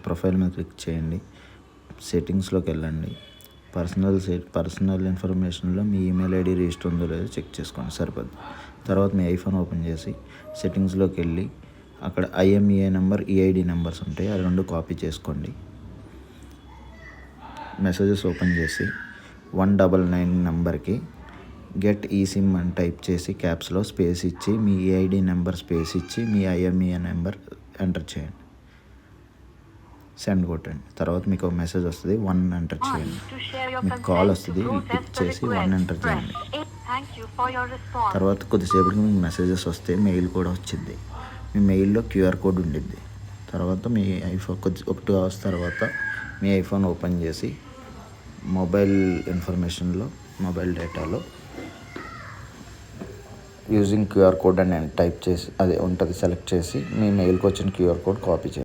Profile మీద click చేయండి. సెట్టింగ్స్లోకి వెళ్ళండి. పర్సనల్ ఇన్ఫర్మేషన్లో మీ ఈమెయిల్ ఐడి రిజిస్టర్ ఉందో లేదో చెక్ చేసుకోండి, సరిపోద్ది. తర్వాత మీ ఐఫోన్ ఓపెన్ చేసి సెట్టింగ్స్లోకి వెళ్ళి అక్కడ IMEI నెంబర్, EID నెంబర్స్ ఉంటాయి, ఆ రెండు కాపీ చేసుకోండి. మెసేజెస్ ఓపెన్ చేసి 199 నెంబర్కి గెట్ ఈసిమ్ అని టైప్ చేసి క్యాప్స్లో స్పేస్ ఇచ్చి మీ EID నెంబర్ స్పేస్ ఇచ్చి మీ IMEI నెంబర్ ఎంటర్ చేయండి. సెండ్ కొట్టండి. తర్వాత మీకు ఒక మెసేజ్ వస్తుంది, 1 ఎంటర్ చేయండి. మీకు కాల్ వస్తుంది, పిక్ చేసి 1 ఎంటర్ చేయండి. తర్వాత కొద్దిసేపటికి మీకు మెసేజెస్ వస్తాయి, మెయిల్ కూడా వచ్చింది. మీ మెయిల్లో QR కోడ్ ఉండిద్ది. తర్వాత మీ ఐఫోన్ ఒక 2 అవర్స్ తర్వాత మీ ఐఫోన్ ఓపెన్ చేసి మొబైల్ ఇన్ఫర్మేషన్లో, మొబైల్ డేటాలో యూజింగ్ QR కోడ్ అని టైప్ చేసి అదే ఉంటుంది, సెలెక్ట్ చేసి మీ మెయిల్కి వచ్చిన QR కోడ్ కాపీ చేయండి.